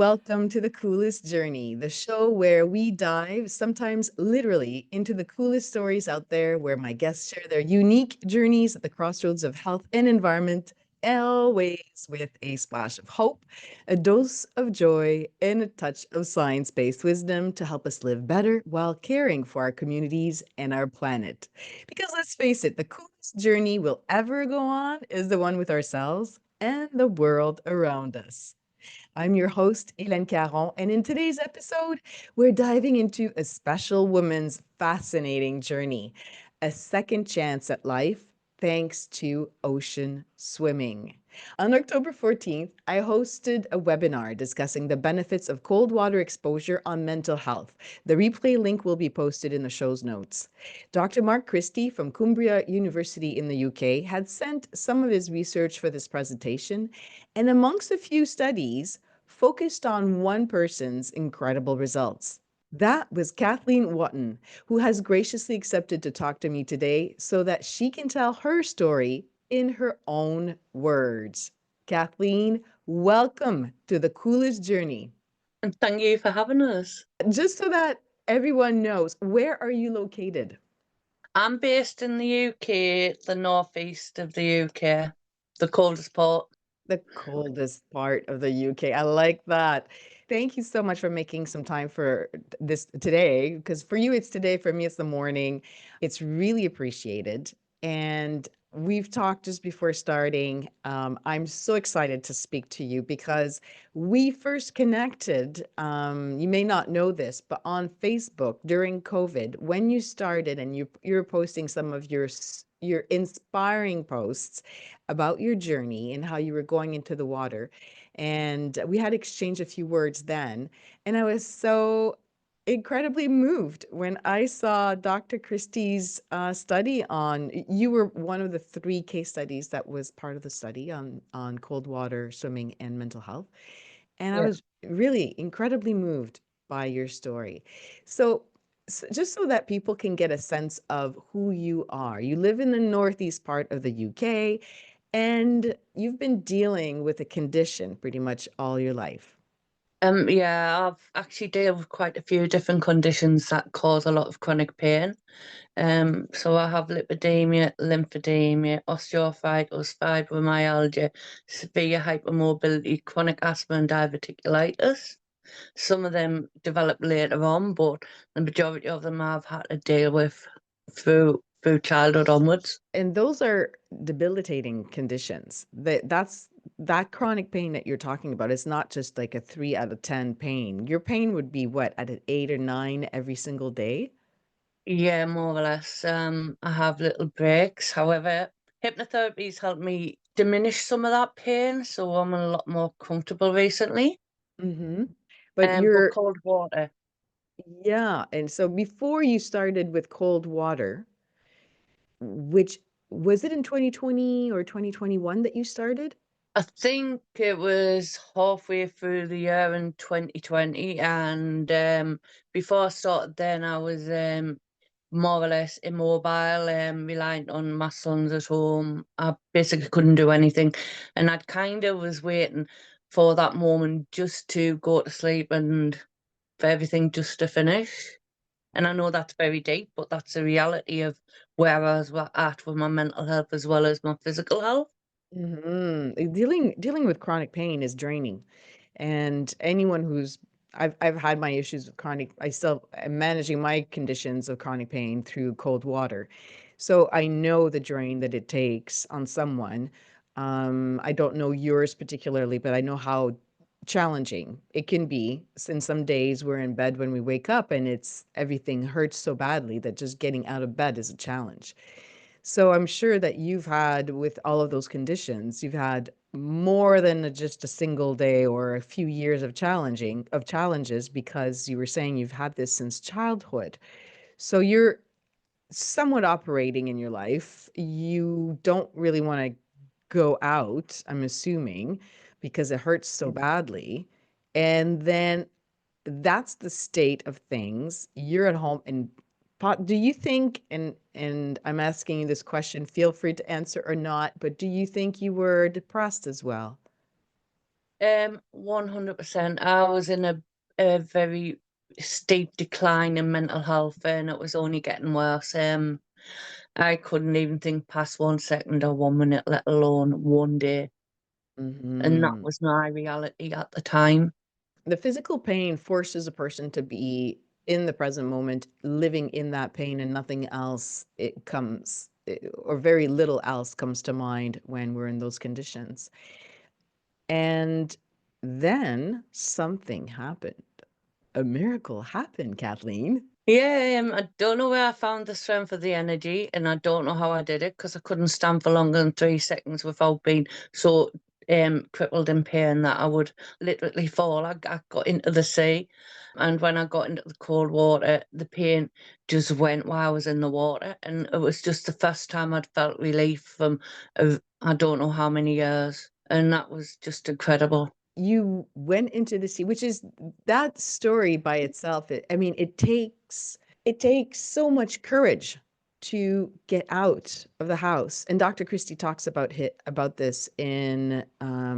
welcome to The Coolest Journey, the show where we dive, sometimes literally, into the coolest stories out there, where my guests share their unique journeys at the crossroads of health and environment, always with a splash of hope, a dose of joy, and a touch of science-based wisdom to help us live better while caring for our communities and our planet. Because let's face it, the coolest journey we'll ever go on is the one with ourselves and the world around us. I'm your host, Hélène Caron, and in today's episode, we're diving into a special woman's fascinating journey, a second chance at life thanks to ocean swimming. On October 14th, I hosted a webinar discussing the benefits of cold water exposure on mental health. The replay link will be posted in the show's notes. Dr. Mark Christie from Cumbria University in the UK had sent some of his research for this presentation, and amongst a few studies, focused on one person's incredible results. That was Kathleen Wotton, who has graciously accepted to talk to me today so that she can tell her story in her own words. Kathleen, welcome to The Coolest Journey. And thank you for having us. Just so that everyone knows, where are you located? I'm based in the UK, the northeast of the UK, the coldest part. The coldest part of the UK. I like that. Thank you so much for making some time for this today, because for you it's today, for me it's the morning. It's really appreciated. And we've talked just before starting. I'm so excited to speak to you because we first connected, you may not know this, but on Facebook during COVID, when you started and you were posting some of your inspiring posts about your journey and how you were going into the water. And we had exchanged a few words then. And I was so incredibly moved when I saw Dr. Christie's study on, you were one of the 3 case studies that was part of the study on cold water swimming and mental health. And I Yeah. was really incredibly moved by your story. So, just so that people can get a sense of who you are, you live in the northeast part of the UK, and you've been dealing with a condition pretty much all your life. Yeah, I've actually dealt with quite a few different conditions that cause a lot of chronic pain. So I have lipodemia, lymphedema, osteoarthritis, fibromyalgia, severe hypermobility, chronic asthma, and diverticulitis. Some of them develop later on, but the majority of them I've had to deal with through childhood onwards. And those are debilitating conditions. That chronic pain that you're talking about is not just like a 3 out of 10 pain. Your pain would be what, at an 8 or 9 every single day? Yeah, more or less. I have little breaks. However, hypnotherapy's helped me diminish some of that pain, so I'm a lot more comfortable recently. Mm-hmm. But But you're, cold water. yeah. And so before you started with cold water, which was it in 2020 or 2021 that you started? I think it was halfway through the year in 2020, and before I started then, I was more or less immobile, reliant on my sons at home. I basically couldn't do anything, and I kind of was waiting for that moment just to go to sleep and for everything just to finish. And I know that's very deep, but that's the reality of where I was at with my mental health as well as my physical health. Dealing with chronic pain is draining. And anyone who's I've had my issues with chronic, I still am managing my conditions of chronic pain through cold water. So I know the drain that it takes on someone. I don't know yours particularly, but I know how challenging it can be. In some days we're in bed when we wake up and it's everything hurts so badly that just getting out of bed is a challenge. So I'm sure that you've had, with all of those conditions, you've had more than just a single day or a few years of challenges, because you were saying you've had this since childhood. So you're somewhat operating in your life. You don't really want to go out, I'm assuming, because it hurts so badly. And then that's the state of things. You're at home and do you think, and I'm asking you this question, feel free to answer or not, but do you think you were depressed as well? 100%. I was in a very steep decline in mental health, and it was only getting worse. I couldn't even think past 1 second or 1 minute, let alone one day. And that Hmm. was my reality at the time. The physical pain forces a person to be in the present moment, living in that pain, and nothing else or very little else comes to mind when we're in those conditions. And then something happened. A miracle happened, Kathleen. Yeah, I don't know where I found the strength of the energy, and I don't know how I did it because I couldn't stand for longer than 3 seconds without being so crippled in pain that I would literally fall. I got into the sea, and when I got into the cold water, the pain just went while I was in the water, and it was just the first time I'd felt relief from I don't know how many years, and that was just incredible. You went into the sea, which is that story by itself. I mean, it takes so much courage to get out of the house. And Dr. Christie talks about this in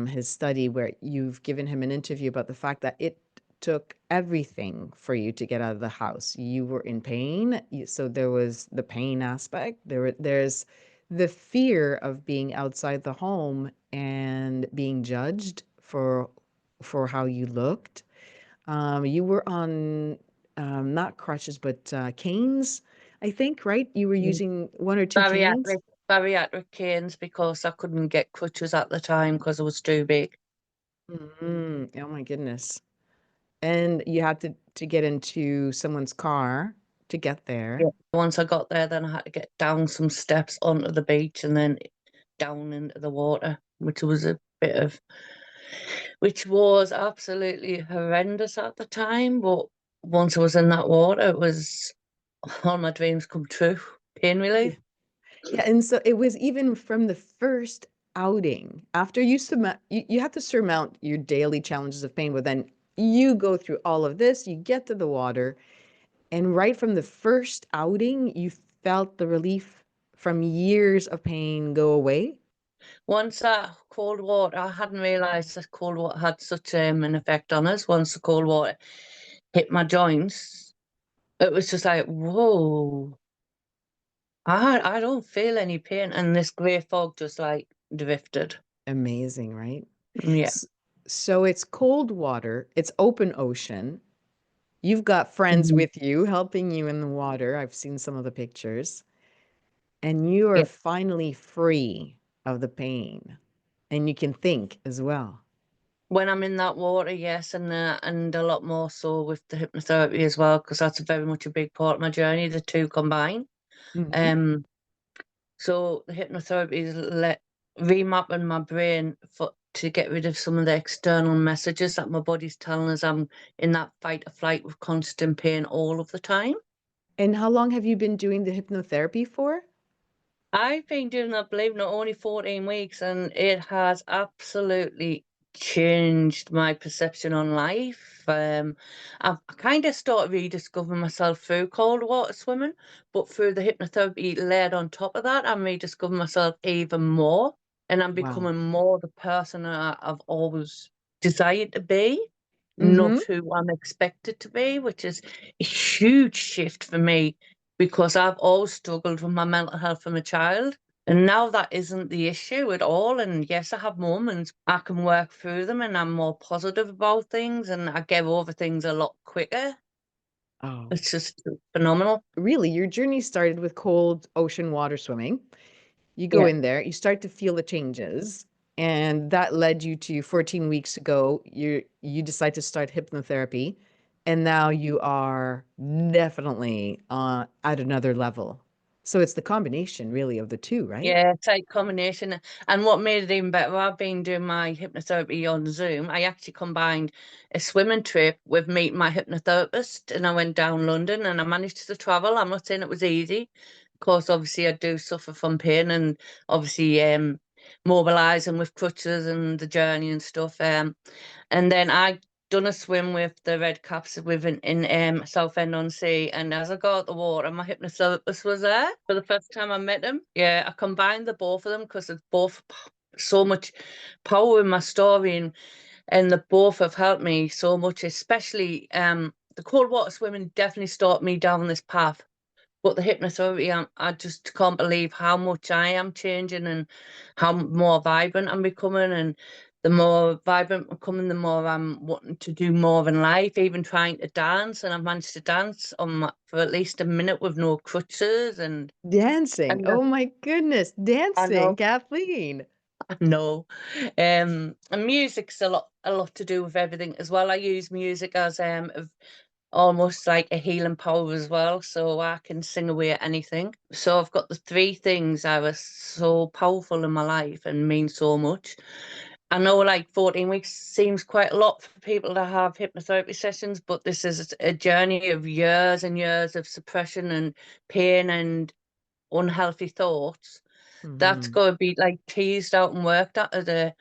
his study, where you've given him an interview about the fact that it took everything for you to get out of the house. You were in pain, so there was the pain aspect. There's the fear of being outside the home and being judged for how you looked. You were on not crutches, but canes, I think, right? You were using one or two canes. Bariatric canes because I couldn't get crutches at the time because I was too big. Oh my goodness. And you had to get into someone's car to get there. Yeah. Once I got there, then I had to get down some steps onto the beach and then down into the water, which was absolutely horrendous at the time. But once I was in that water, it was all my dreams come true. Pain Yeah. relief. Yeah, and so it was even from the first outing, after you have to surmount your daily challenges of pain, but then you go through all of this, you get to the water, and right from the first outing, you felt the relief from years of pain go away. Once that cold water, I hadn't realised that cold water had such an effect on us. Once the cold water hit my joints, it was just like, whoa, I don't feel any pain. And this grey fog just like drifted. Amazing, right? Yeah. S- So it's cold water, it's open ocean. You've got friends Mhm. with you helping you in the water. I've seen some of the pictures. And you are Yeah. finally free of the pain. And you can think as well. When I'm in that water, yes, and a lot more so with the hypnotherapy as well, because that's very much a big part of my journey, the two combined. Hmm. Um, so the hypnotherapy is remapping my brain to get rid of some of the external messages that my body's telling us I'm in that fight or flight with constant pain all of the time. And how long have you been doing the hypnotherapy for? I've been doing that, believe it or not, only 14 weeks, and it has absolutely changed my perception on life. I've kind of started rediscovering myself through cold water swimming, but through the hypnotherapy layered on top of that, I'm rediscovering myself even more, and I'm Wow. becoming more the person I've always desired to be, Hmm. not who I'm expected to be, which is a huge shift for me because I've always struggled with my mental health from a child. And now that isn't the issue at all. And yes, I have moments I can work through them and I'm more positive about things and I get over things a lot quicker. Oh, It's just phenomenal. really? Your journey started with cold ocean water swimming. You go Yeah. in there, you start to feel the changes, and that led you to 14 weeks ago, you decide to start hypnotherapy, and now you are definitely at another level. So it's the combination really of the two, right? Yeah, tight combination. And what made it even better, I've been doing my hypnotherapy on Zoom. I actually combined a swimming trip with meeting my hypnotherapist, and I went down London and I managed to travel. I'm not saying it was easy. Of course, obviously, I do suffer from pain and obviously mobilizing with crutches and the journey and stuff. And then I done a swim with the red caps in Southend-on-Sea, and as I got out the water, my hypnotherapist was there for the first time I met him. Yeah, I combined the both of them because it's both so much power in my story, and and the both have helped me so much, especially the cold water swimming definitely started me down this path. But the hypnotherapy, I just can't believe how much I am changing and how more vibrant I'm becoming. And the more vibrant I'm becoming, the more I'm wanting to do more in life, even trying to dance. And I've managed to dance for at least a minute with no crutches. Dancing. And Oh my goodness, I dancing, know, Kathleen. I know. And music's a lot to do with everything as well. I use music as almost like a healing power as well, so I can sing away at anything. So I've got the three things that are so powerful in my life and mean so much. I know like 14 weeks seems quite a lot for people to have hypnotherapy sessions, but this is a journey of years and years of suppression and pain and unhealthy thoughts. That's Hmm. got to be like teased out and worked at a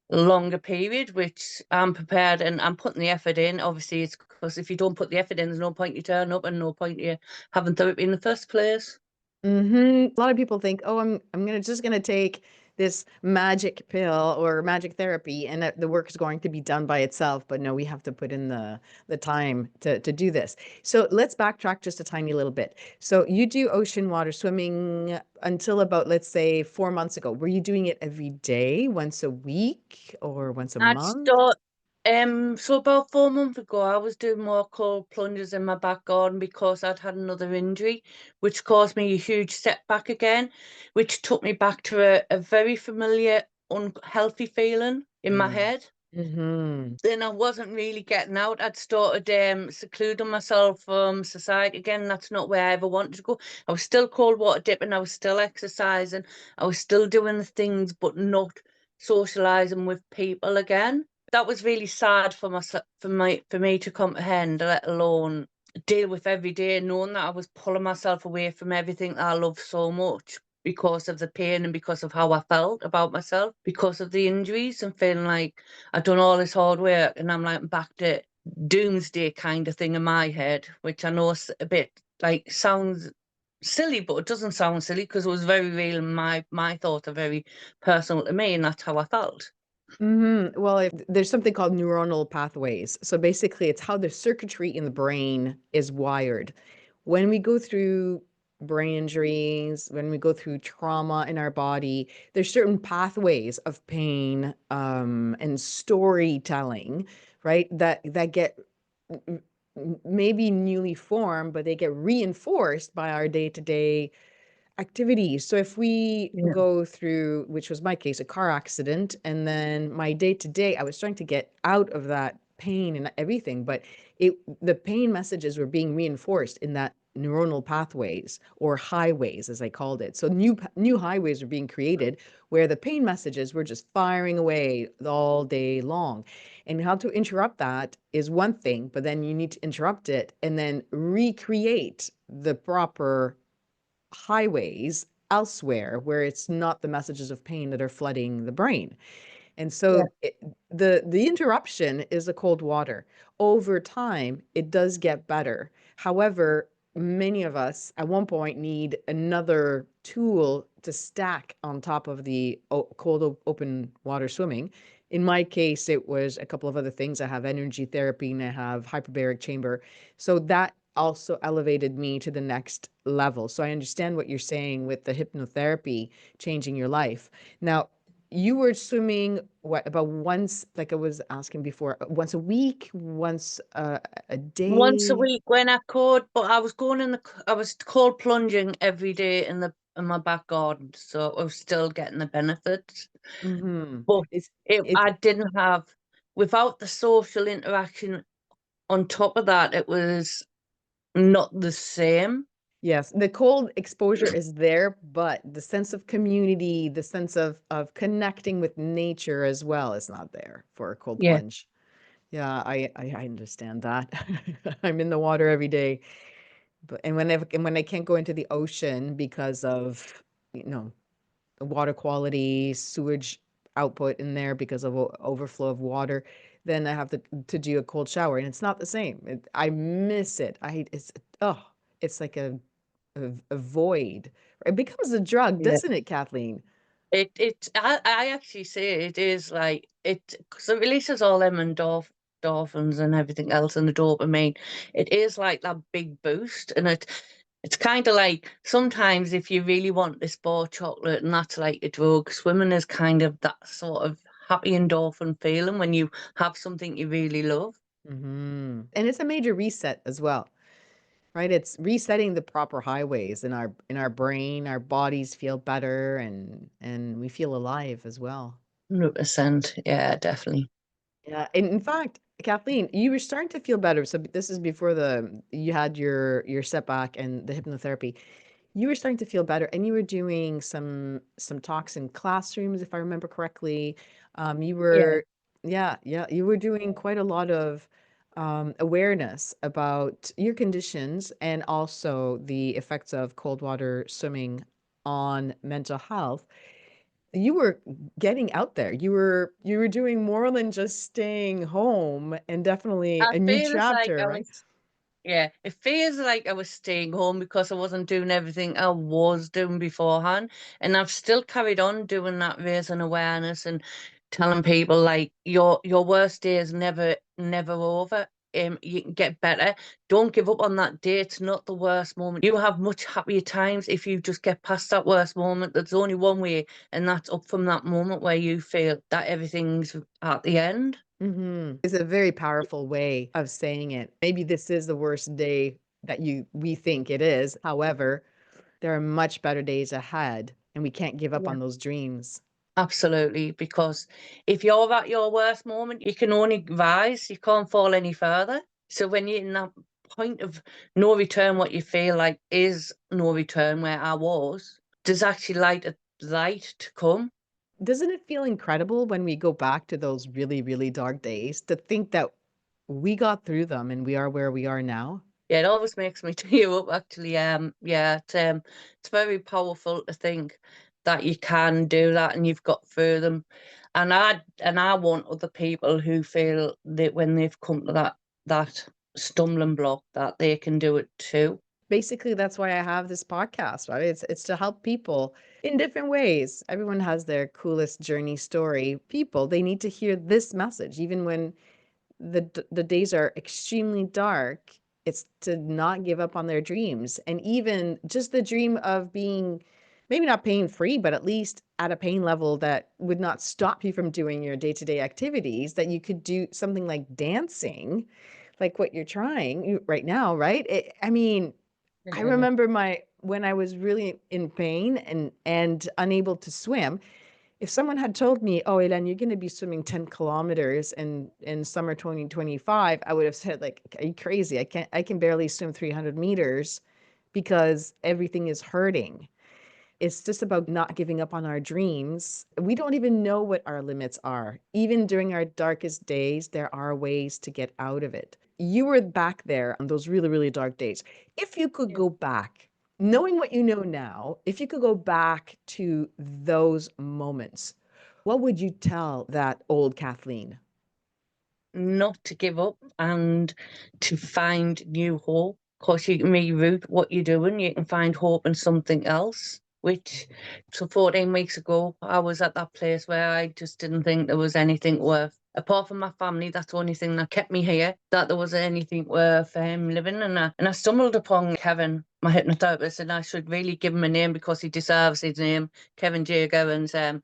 longer period, which I'm prepared and I'm putting the effort in. Obviously, it's because if you don't put the effort in, there's no point you turn up and no point you having therapy in the first place. A lot of people think, oh, I'm gonna just gonna take this magic pill or magic therapy, and that the work is going to be done by itself. But no, we have to put in the time to do this. So let's backtrack just a tiny little bit. So you do ocean water swimming until about, let's say, 4 months ago. Were you doing it every day, once a week, or once a I'd month? start so about 4 months ago I was doing more cold plunges in my back garden because I'd had another injury, which caused me a huge setback again, which took me back to a very familiar unhealthy feeling in my head. Mm-hmm. Then I wasn't really getting out. I'd started secluding myself from society again. That's not where I ever wanted to go. I was still cold water dipping. I was still exercising. I was still doing the things, but not socializing with people again. That was really sad for myself, for me to comprehend, let alone deal with every day, knowing that I was pulling myself away from everything that I love so much because of the pain and because of how I felt about myself, because of the injuries and feeling like I've done all this hard work and I'm like back to doomsday kind of thing in my head, which I know is a bit like sounds silly, but it doesn't sound silly because it was very real. And my thoughts are very personal to me, and that's how I felt. Well, there's something called neuronal pathways. So basically, it's how the circuitry in the brain is wired. When we go through brain injuries, when we go through trauma in our body, there's certain pathways of pain and storytelling, right? That get maybe newly formed, but they get reinforced by our day-to-day activities. So if we Yeah. go through, which was my case, a car accident, and then my day to day, I was trying to get out of that pain and everything, but the pain messages were being reinforced in that neuronal pathways or highways, as I called it. So new highways were being created where the pain messages were just firing away all day long. And how to interrupt that is one thing, but then you need to interrupt it and then recreate the proper highways elsewhere where it's not the messages of pain that are flooding the brain. And Yeah. so the interruption is the cold water. Over time, it does get better. However, many of us at one point need another tool to stack on top of the cold open water swimming. In my case, it was a couple of other things. I have energy therapy and I have hyperbaric chamber. So that also elevated me to the next level. So I understand what you're saying with the hypnotherapy changing your life. Now, you were swimming what about once, like I was asking before, once a week, once a Once a day? week when I could, but I was going in I was cold plunging every day in my back garden, so I was still getting the benefits. Mm-hmm. But It's it it's I didn't have without the social interaction on top of that, it was not the same. Yes, the cold exposure is there, but the sense of community, the sense of connecting with nature as well is not there for a cold Yeah, plunge. Yeah, I understand that. I'm in the water every day, but and when I can't go into the ocean because of, you know, water quality, sewage output in there because of overflow of water, then I have to do a cold shower, and it's not the same. I miss it. Oh, it's like a void. It becomes a drug, yeah. doesn't it, Kathleen? I actually say it is like it, because it releases all them endorphins and everything else and the dopamine. It is like that big boost, and it's kind of like sometimes if you really want this bar chocolate and that's like a drug, swimming is kind of that sort of happy endorphin feeling when you have something you really love. And it's a major reset as well, right? It's resetting the proper highways in our brain. Our bodies feel better, and we feel alive as well. 100%. Yeah, definitely. Yeah, and in fact, Kathleen, you were starting to feel better. So this is before the you had your setback and the hypnotherapy. You were starting to feel better, and you were doing some talks in classrooms, if I remember correctly. You Yeah. were, yeah, yeah, you were doing quite a lot of awareness about your conditions and also the effects of cold water swimming on mental health. You were getting out there. You were doing more than just staying home, and definitely I a new feels like chapter, I right? was Yeah, it feels like I was staying home because I wasn't doing everything I was doing beforehand. And I've still carried on doing that, raising awareness and telling people like your worst day is never over. You can get better. Don't give up on that day. It's not the worst moment. You have much happier times if you just get past that worst moment. There's only one way, and that's up from that moment where you feel that everything's at the end. It's a very powerful way of saying it. Maybe this is the worst day that we think it is. However, there are much better days ahead, and we can't give up on those dreams. Absolutely, because if you're at your worst moment, you can only rise, you can't fall any further. So when you're in that point of no return, what you feel like is no return, where I was, there's actually light to come. Doesn't it feel incredible when we go back to those really, really dark days to think that we got through them and we are where we are now? Yeah, it always makes me tear up actually. Yeah, it's very powerful to think that you can do that and you've got through them. And I want other people who feel that when they've come to that stumbling block that they can do it too. Basically, that's why I have this podcast, right? It's to help people in different ways. Everyone has their coolest journey story. People, they need to hear this message, even when the days are extremely dark. It's to not give up on their dreams, and even just the dream of being maybe not pain free, but at least at a pain level that would not stop you from doing your day-to-day activities, that you could do something like dancing, like what you're trying right now, right? I mean, I Yeah. remember my when I was really in pain and unable to swim. If someone had told me, "Oh, Ellen, you're going to be swimming 10 kilometers in summer 2025," I would have said, like, "Are you crazy? I can barely swim 300 meters because everything is hurting." It's just about not giving up on our dreams. We don't even know what our limits are. Even during our darkest days, there are ways to get out of it. You were back there on those really, really dark days. If you could go back, knowing what you know now, if you could go back to those moments, what would you tell that old Kathleen? Not to give up and to find new hope. Because you can reroute what you're doing, you can find hope in something else. Which, so 14 weeks ago, I was at that place where I just didn't think there was anything worth, apart from my family, that's the only thing that kept me here, that there was anything worth living. And I stumbled upon Kevin, my hypnotherapist, and I should really give him a name because he deserves his name. Kevin J. Goins,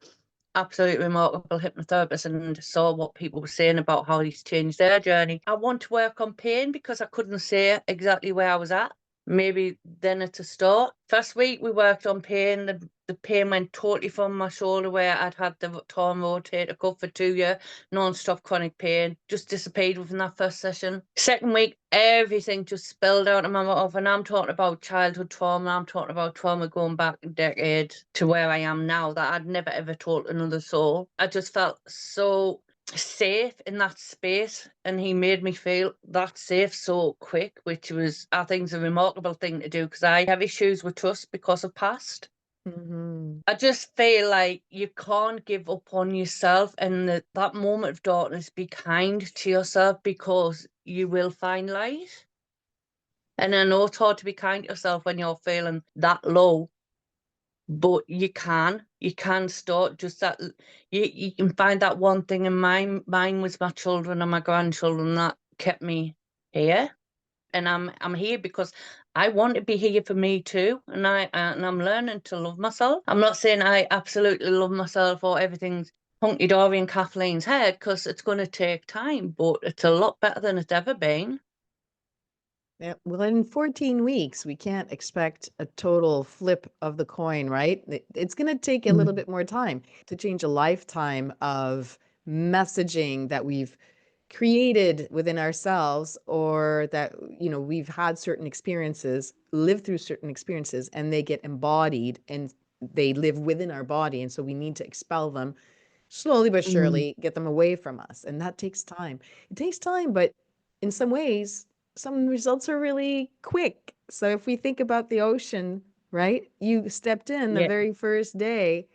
absolutely remarkable hypnotherapist, and saw what people were saying about how he's changed their journey. I want to work on pain because I couldn't say exactly where I was at. Maybe then it's a start. First week we worked on pain. The pain went totally from my shoulder where I'd had the torn rotator cuff for 2 years, non-stop chronic pain, just disappeared within that first session. Second week, everything just spilled out of my mouth. And I'm talking about childhood trauma. I'm talking about trauma going back a decade to where I am now that I'd never ever told another soul. I just felt so safe in that space, and he made me feel that safe so quick, which was, I think, is a remarkable thing to do because I have issues with trust because of past. Hmm. I just feel like you can't give up on yourself, and that moment of darkness, be kind to yourself because you will find light. And I know it's hard to be kind to yourself when you're feeling that low, but you can start just that you can find that one thing, and mine was my children and my grandchildren that kept me here. And I'm here because I want to be here for me too, and I'm learning to love myself. I'm not saying I absolutely love myself or everything's hunky dory in Kathleen's head, because it's going to take time, but it's a lot better than it's ever been. Yeah, well, in 14 weeks, we can't expect a total flip of the coin, right? It's going to take a little Mm. bit more time to change a lifetime of messaging that we've created within ourselves, or that, we've had certain experiences, lived through certain experiences, and they get embodied and they live within our body. And so we need to expel them slowly but Mm. surely, get them away from us. And that takes time. It takes time, but in some ways, some results are really quick. So if we think about the ocean, right? You stepped in the Yeah. very first day,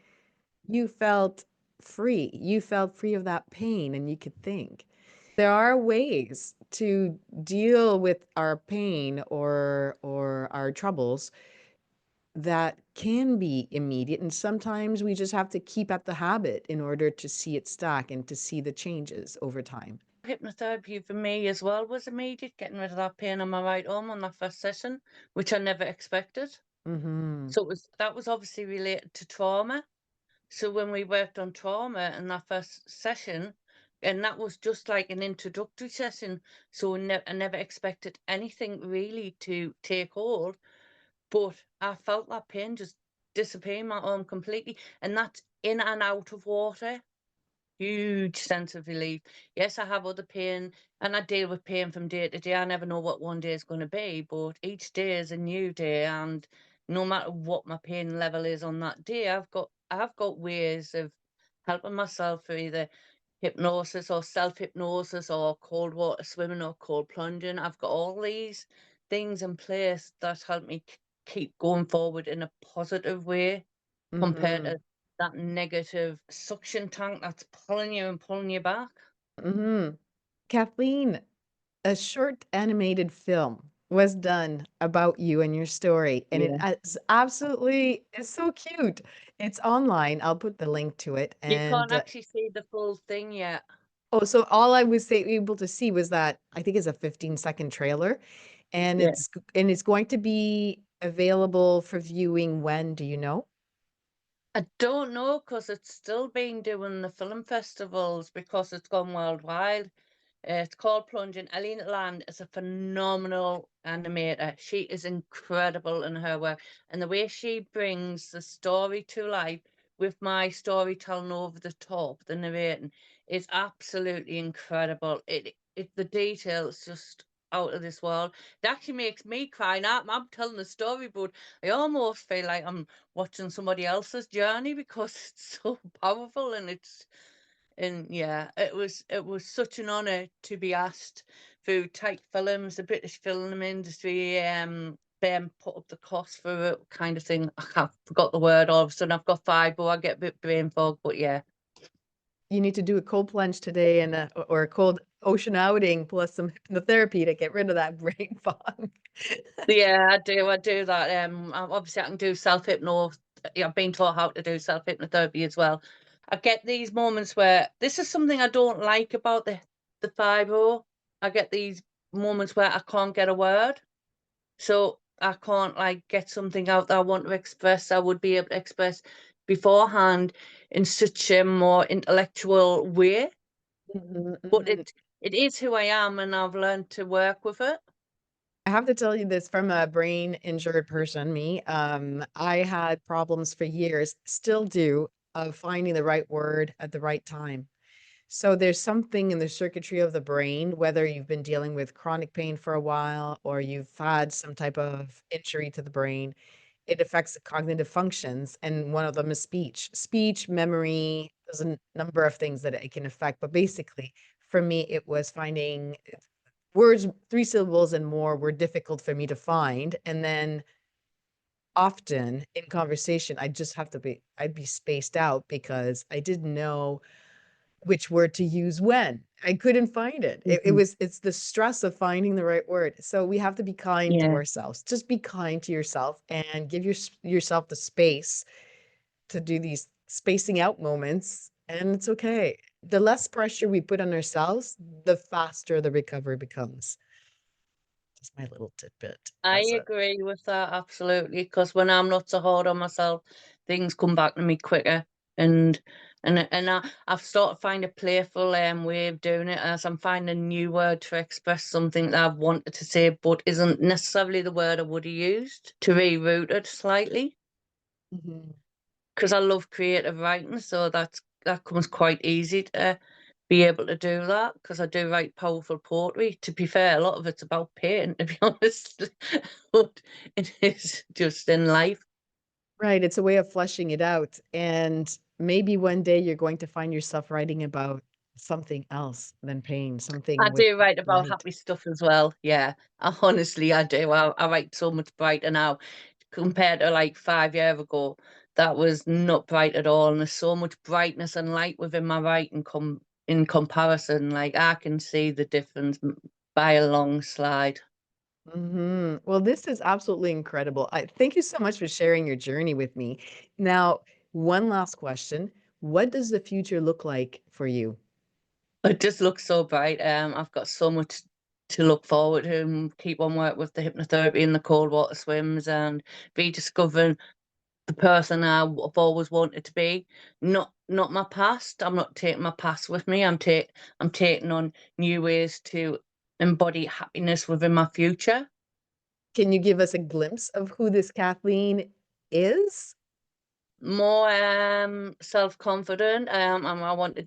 you felt free. You felt free of that pain, and you could think. There are ways to deal with our pain or our troubles that can be immediate, and sometimes we just have to keep at the habit in order to see it stack and to see the changes over time. Hypnotherapy for me as well was immediate, getting rid of that pain on my right arm on that first session, which I never expected. Hmm. So that was obviously related to trauma. So when we worked on trauma in that first session, and that was just like an introductory session, so I never expected anything really to take hold, but I felt that pain just disappear in my arm completely, and that's in and out of water. Huge sense of relief. Yes, I have other pain, and I deal with pain from day to day. I never know what one day is going to be, but each day is a new day, and no matter what my pain level is on that day, I've got ways of helping myself through either hypnosis or self-hypnosis or cold water swimming or cold plunging. I've got all these things in place that help me keep going forward in a positive way, compared Hmm. to that negative suction tank that's pulling you and pulling you back. Hmm. Kathleen, a short animated film was done about you and your story, and it Yeah. is absolutely, it's so cute. It's online. I'll put the link to it. You can't And actually see the full thing yet. oh, so all I was able to see was that I think it's a 15-second trailer, and Yeah. it's going to be available for viewing when, do you know? I don't know, because it's still been doing the film festivals because it's gone worldwide. It's called Plunging. Elliott Land is a phenomenal animator. She is incredible in her work. And the way she brings the story to life with my storytelling over the top, the narrating, is absolutely incredible. The details just out of this world. It actually makes me cry. Now I'm telling the story, but I almost feel like I'm watching somebody else's journey because it's so powerful, and yeah, it was such an honor to be asked through Type Films, the British film industry, them put up the cost for it, kind of thing. I forgot the word. All of a sudden, I've got five, but I get a bit brain fog. But yeah, You need to do a cold plunge today, and or a cold ocean outing plus some hypnotherapy to get rid of that brain fog. yeah, I do that. Obviously, I can do self hypno. I've been taught how to do self hypnotherapy as well. I get these moments where this is something I don't like about the 5 I get these moments where I can't get a word. So I can't like get something out that I want to express. I would be able to express beforehand in such a more intellectual way. Mhm, But mhm. it is who I am, and I've learned to work with it. I have to tell you this from a brain injured person, me. I had problems for years, still do, of finding the right word at the right time. So there's something in the circuitry of the brain, whether you've been dealing with chronic pain for a while or you've had some type of injury to the brain, it affects the cognitive functions. And one of them is speech, memory. There's a number of things that it can affect. But basically, for me, it was finding words, three syllables and more were difficult for me to find. And then often in conversation, I'd be spaced out because I didn't know which word to use when. I couldn't find it. Mhm. It's the stress of finding the right word. So we have to be kind to Yeah. ourselves. Just be kind to yourself and give yourself the space to do these spacing out moments, and it's okay. The less pressure we put on ourselves, the faster the recovery becomes. Just my little tidbit I as a agree with that absolutely, because when I'm not so hard on myself, things come back to me quicker. And I've started to find a playful way of doing it, as I'm finding a new word to express something that I've wanted to say but isn't necessarily the word I would have used, to reroute it slightly. Mhm. Because I love creative writing, so that comes quite easy to be able to do that, because I do write powerful poetry. To be fair, a lot of it's about pain, to be honest, but it is just in life. Right, it's a way of fleshing it out, and maybe one day you're going to find yourself writing about something else than pain, I something with do write about light. happy stuff as well, yeah. Honestly, I do. I write so much brighter now compared to, like, 5 years ago. That was not bright at all, and there's so much brightness and light within my writing in comparison. Like, I can see the difference by a long slide. Mhm. Well, this is absolutely incredible. I thank you so much for sharing your journey with me. Now, one last question. What does the future look like for you? It just looks so bright. I've got so much to look forward to, and keep on work with the hypnotherapy and the cold water swims, and rediscovering the person I've always wanted to be. Not my past. I'm not taking my past with me. I'm taking on new ways to embody happiness within my future. Can you give us a glimpse of who this Kathleen is? More self-confident. And I want to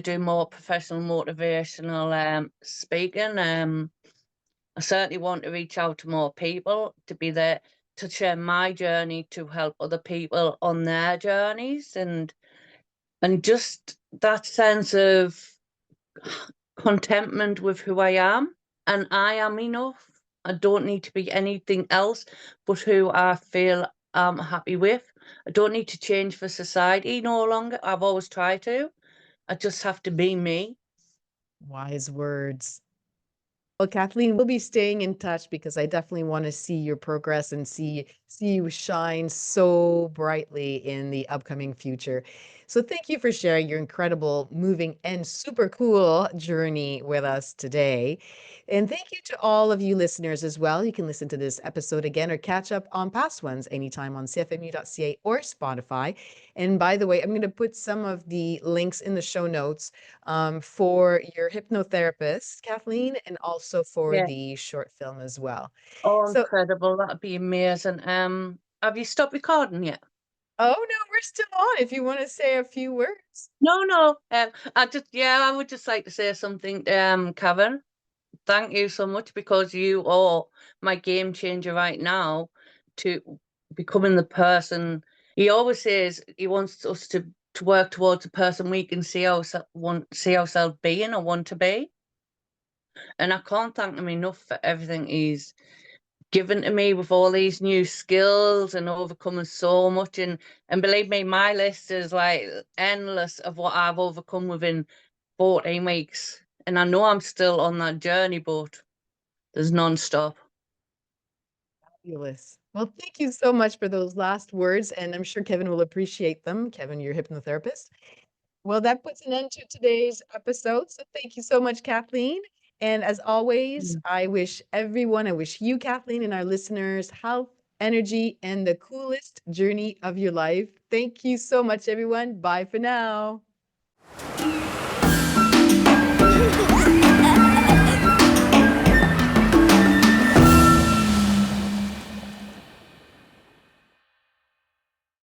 do more professional motivational speaking. I certainly want to reach out to more people, to be there to share my journey, to help other people on their journeys, and just that sense of contentment with who I am, and I am enough. I don't need to be anything else but who I feel I'm happy with. I don't need to change for society no longer. I've always tried to. I just have to be me. Wise words. Well, Kathleen, we'll be staying in touch because I definitely want to see your progress and see you shine so brightly in the upcoming future. So thank you for sharing your incredible, moving, and super cool journey with us today. And thank you to all of you listeners as well. You can listen to this episode again or catch up on past ones anytime on cfmu.ca or Spotify. And by the way, I'm going to put some of the links in the show notes for your hypnotherapist, Kathleen, and also for Yeah. the short film as well. Oh, So, incredible. That'd be amazing. Have you stopped recording yet? oh no, we're still on if you want to say a few words. No, no. I would just like to say something, Kevin. Thank you so much, because you are my game changer right now to becoming the person. He always says he wants us to work towards the person we can see ourselves being or want to be. And I can't thank him enough for everything he's given to me with all these new skills and overcoming so much. And believe me, my list is like endless of what I've overcome within 14 weeks. And I know I'm still on that journey, but there's non-stop. Fabulous. Well, thank you so much for those last words, and I'm sure Kevin will appreciate them. Kevin, your hypnotherapist. Well, that puts an end to today's episode. So thank you so much, Kathleen. And as always, Mm. I wish you, Kathleen, and our listeners health, energy, and the coolest journey of your life. Thank you so much, everyone. Bye for now.